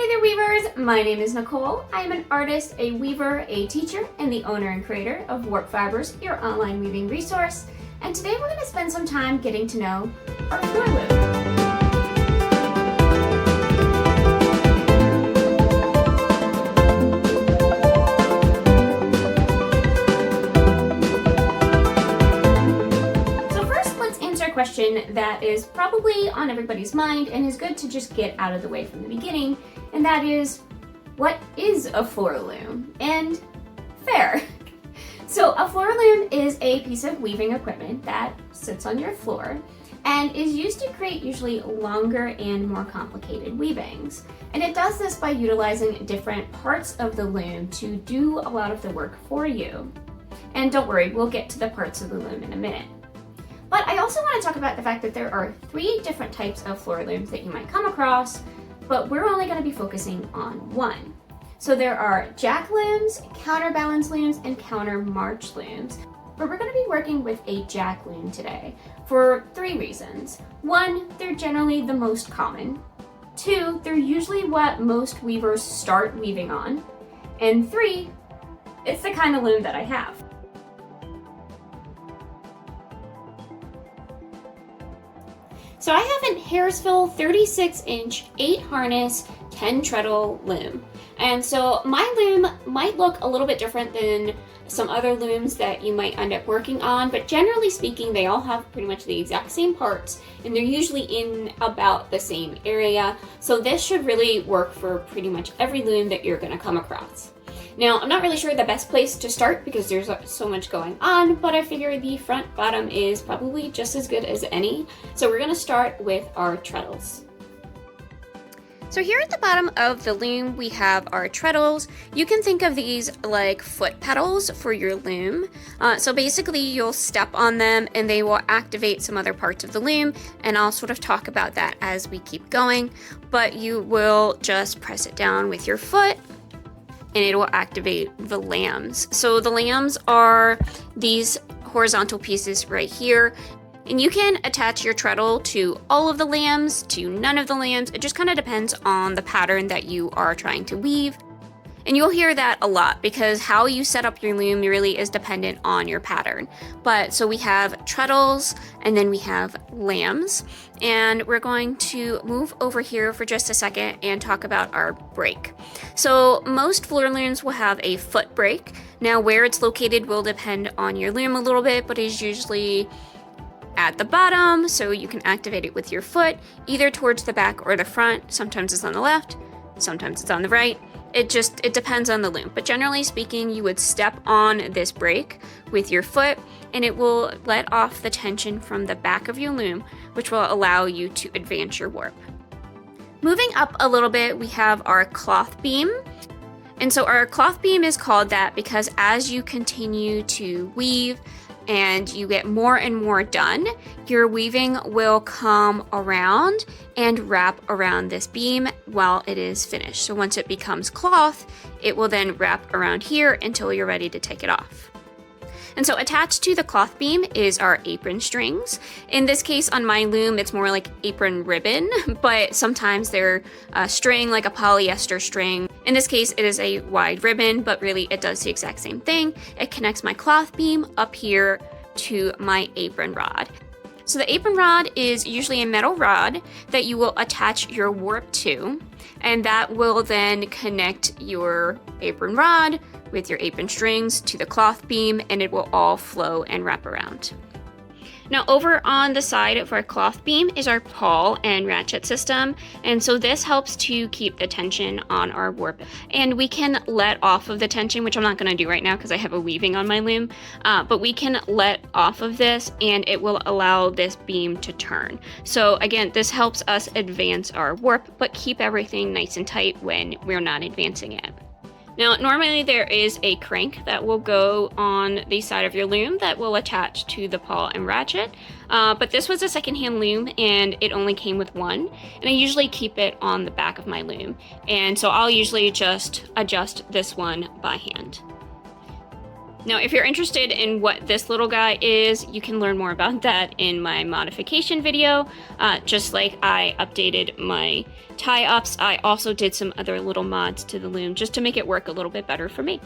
Hey there weavers, my name is Nicole. I am an artist, a weaver, a teacher, and the owner and creator of Warp Fibers, your online weaving resource. And today we're going to spend some time getting to know our floor loom. Question that is probably on everybody's mind and is good to just get out of the way from the beginning, and that is, what is a floor loom? And fair. So a floor loom is a piece of weaving equipment that sits on your floor and is used to create usually longer and more complicated weavings. And it does this by utilizing different parts of the loom to do a lot of the work for you. And don't worry, we'll get to the parts of the loom in a minute. But I also want to talk about the fact that there are 3 different types of floor looms that you might come across, but we're only going to be focusing on one. So there are jack looms, counterbalance looms, and counter march looms. But we're going to be working with a jack loom today for 3 reasons. 1, they're generally the most common. 2, they're usually what most weavers start weaving on. And 3, it's the kind of loom that I have. So I have a Harrisville 36-inch 8 harness 10 treadle loom. And so my loom might look a little bit different than some other looms that you might end up working on, but generally speaking, they all have pretty much the exact same parts, and they're usually in about the same area. So this should really work for pretty much every loom that you're gonna come across. Now, I'm not really sure the best place to start because there's so much going on, but I figure the front bottom is probably just as good as any. So we're gonna start with our treadles. So here at the bottom of the loom, we have our treadles. You can think of these like foot pedals for your loom. So basically you'll step on them and they will activate some other parts of the loom, and I'll sort of talk about that as we keep going, but you will just press it down with your foot and it will activate the lambs. So the lambs are these horizontal pieces right here. And you can attach your treadle to all of the lambs, to none of the lambs. It just kind of depends on the pattern that you are trying to weave. And you'll hear that a lot because how you set up your loom really is dependent on your pattern. But so we have treadles and then we have lambs. And we're going to move over here for just a second and talk about our break. So most floor looms will have a foot break. Now where it's located will depend on your loom a little bit, but is usually at the bottom, so you can activate it with your foot, either towards the back or the front. Sometimes it's on the left, sometimes it's on the right. It depends on the loom, but generally speaking, you would step on this break with your foot and it will let off the tension from the back of your loom, which will allow you to advance your warp. Moving up a little bit, we have our cloth beam. And so our cloth beam is called that because as you continue to weave and you get more and more done, your weaving will come around and wrap around this beam while it is finished. So once it becomes cloth, it will then wrap around here until you're ready to take it off. And so attached to the cloth beam is our apron strings. In this case, on my loom, it's more like apron ribbon, but sometimes they're a string, like a polyester string. In this case, it is a wide ribbon, but really it does the exact same thing. It connects my cloth beam up here to my apron rod. So the apron rod is usually a metal rod that you will attach your warp to, and that will then connect your apron rod with your apron strings to the cloth beam, and it will all flow and wrap around. Now over on the side of our cloth beam is our pawl and ratchet system, and so this helps to keep the tension on our warp. And we can let off of the tension, which I'm not going to do right now because I have a weaving on my loom, but we can let off of this and it will allow this beam to turn. So again, this helps us advance our warp, but keep everything nice and tight when we're not advancing it. Now, normally there is a crank that will go on the side of your loom that will attach to the pawl and ratchet, but this was a secondhand loom and it only came with one, and I usually keep it on the back of my loom, and so I'll usually just adjust this one by hand. Now, if you're interested in what this little guy is, you can learn more about that in my modification video. Just like I updated my tie-ups, I also did some other little mods to the loom just to make it work a little bit better for me.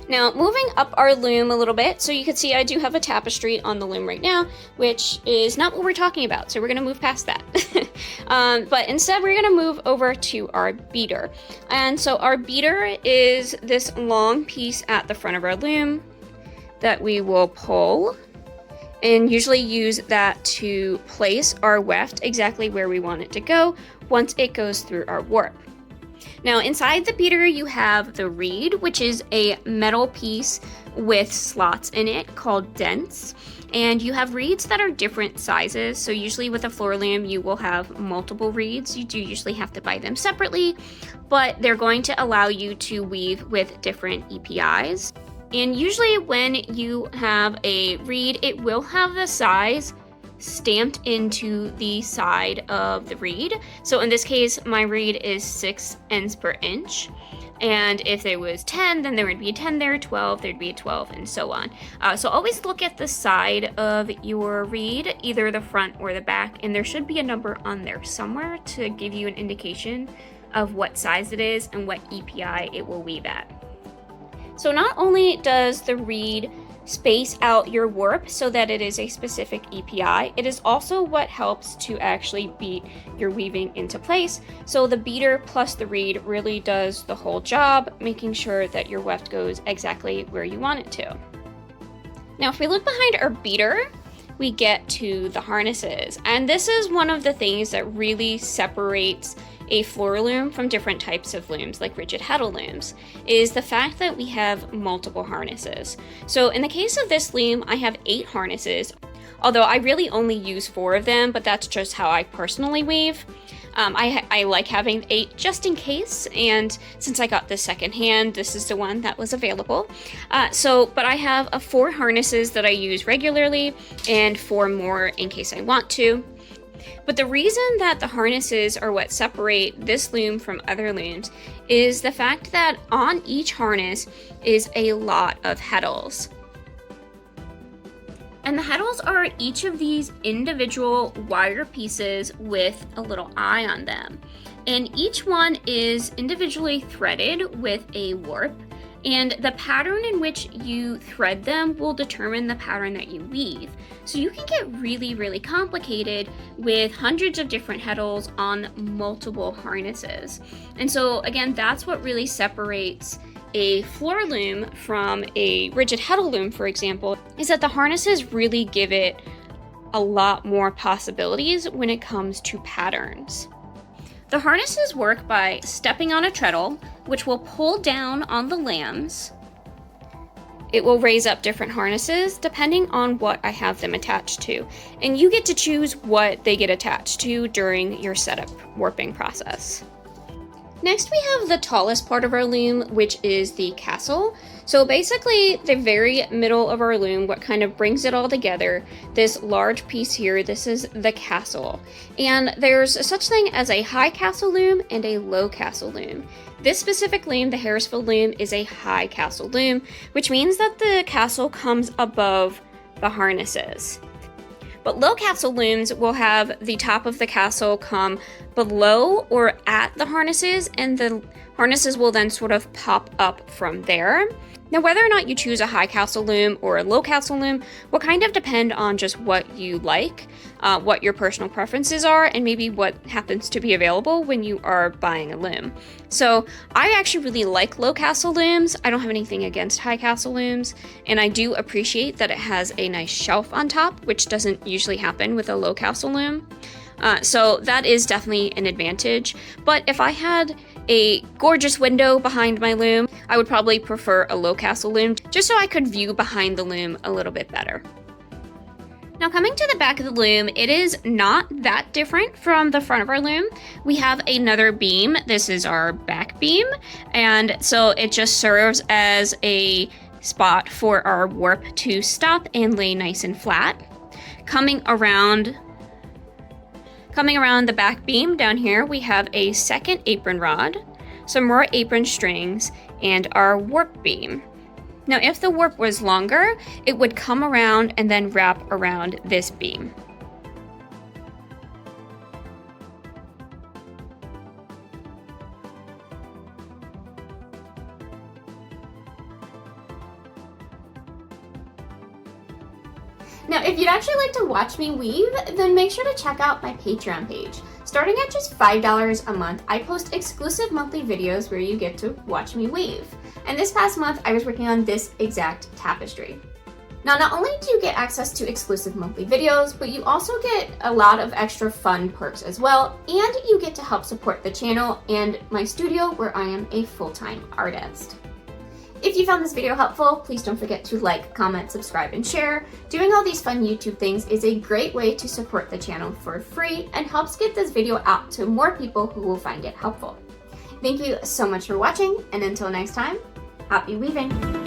Now, moving up our loom a little bit, so you can see I do have a tapestry on the loom right now, which is not what we're talking about, so we're gonna move past that. But instead, we're gonna move over to our beater. And so our beater is this long piece at the front of our loom that we will pull, and usually use that to place our weft exactly where we want it to go once it goes through our warp. Now, inside the beater, you have the reed, which is a metal piece with slots in it called dents. And you have reeds that are different sizes. So usually with a floor loom, you will have multiple reeds. You do usually have to buy them separately, but they're going to allow you to weave with different EPIs. And usually when you have a reed, it will have the size stamped into the side of the reed. So in this case, my reed is 6 ends per inch. And if there was 10, then there would be a 10 there, 12, there'd be a 12, and so on. So always look at the side of your reed, either the front or the back, and there should be a number on there somewhere to give you an indication of what size it is and what EPI it will weave at. So not only does the reed space out your warp so that it is a specific EPI, it is also what helps to actually beat your weaving into place. So the beater plus the reed really does the whole job, making sure that your weft goes exactly where you want it to. Now, if we look behind our beater, we get to the harnesses. And this is one of the things that really separates a floor loom from different types of looms like rigid heddle looms, is the fact that we have multiple harnesses. So in the case of this loom, I have 8 harnesses, although I really only use 4 of them, but that's just how I personally weave. I like having 8 just in case, and since I got this secondhand, this is the one that was available. But I have 4 harnesses that I use regularly and 4 more in case I want to. But the reason that the harnesses are what separate this loom from other looms is the fact that on each harness is a lot of heddles. And the heddles are each of these individual wire pieces with a little eye on them. And each one is individually threaded with a warp. And the pattern in which you thread them will determine the pattern that you weave. So you can get really, really complicated with hundreds of different heddles on multiple harnesses. And so again, that's what really separates a floor loom from a rigid heddle loom, for example, is that the harnesses really give it a lot more possibilities when it comes to patterns. The harnesses work by stepping on a treadle, which will pull down on the lambs. It will raise up different harnesses depending on what I have them attached to. And you get to choose what they get attached to during your setup warping process. Next, we have the tallest part of our loom, which is the castle. So basically, the very middle of our loom, what kind of brings it all together, this large piece here, this is the castle. And there's a such thing as a high castle loom and a low castle loom. This specific loom, the Harrisville loom, is a high castle loom, which means that the castle comes above the harnesses. But low castle looms will have the top of the castle come below or at the harnesses, and the harnesses will then sort of pop up from there. Now, whether or not you choose a high castle loom or a low castle loom will kind of depend on just what you like, what your personal preferences are, and maybe what happens to be available when you are buying a loom. So I actually really like low castle looms. I don't have anything against high castle looms, and I do appreciate that it has a nice shelf on top, which doesn't usually happen with a low castle loom. So that is definitely an advantage. But if I had a gorgeous window behind my loom, I would probably prefer a low castle loom, just so I could view behind the loom a little bit better. Now, coming to the back of the loom, it is not that different from the front of our loom. We have another beam. This is our back beam, and so it just serves as a spot for our warp to stop and lay nice and flat. Coming around the back beam down here, we have a second apron rod, some more apron strings, and our warp beam. Now, if the warp was longer, it would come around and then wrap around this beam. Now, if you'd actually like to watch me weave, then make sure to check out my Patreon page. Starting at just $5 a month, I post exclusive monthly videos where you get to watch me weave. And this past month, I was working on this exact tapestry. Now, not only do you get access to exclusive monthly videos, but you also get a lot of extra fun perks as well, and you get to help support the channel and my studio where I am a full-time artist. If you found this video helpful, please don't forget to like, comment, subscribe, and share. Doing all these fun YouTube things is a great way to support the channel for free and helps get this video out to more people who will find it helpful. Thank you so much for watching, and until next time, happy weaving!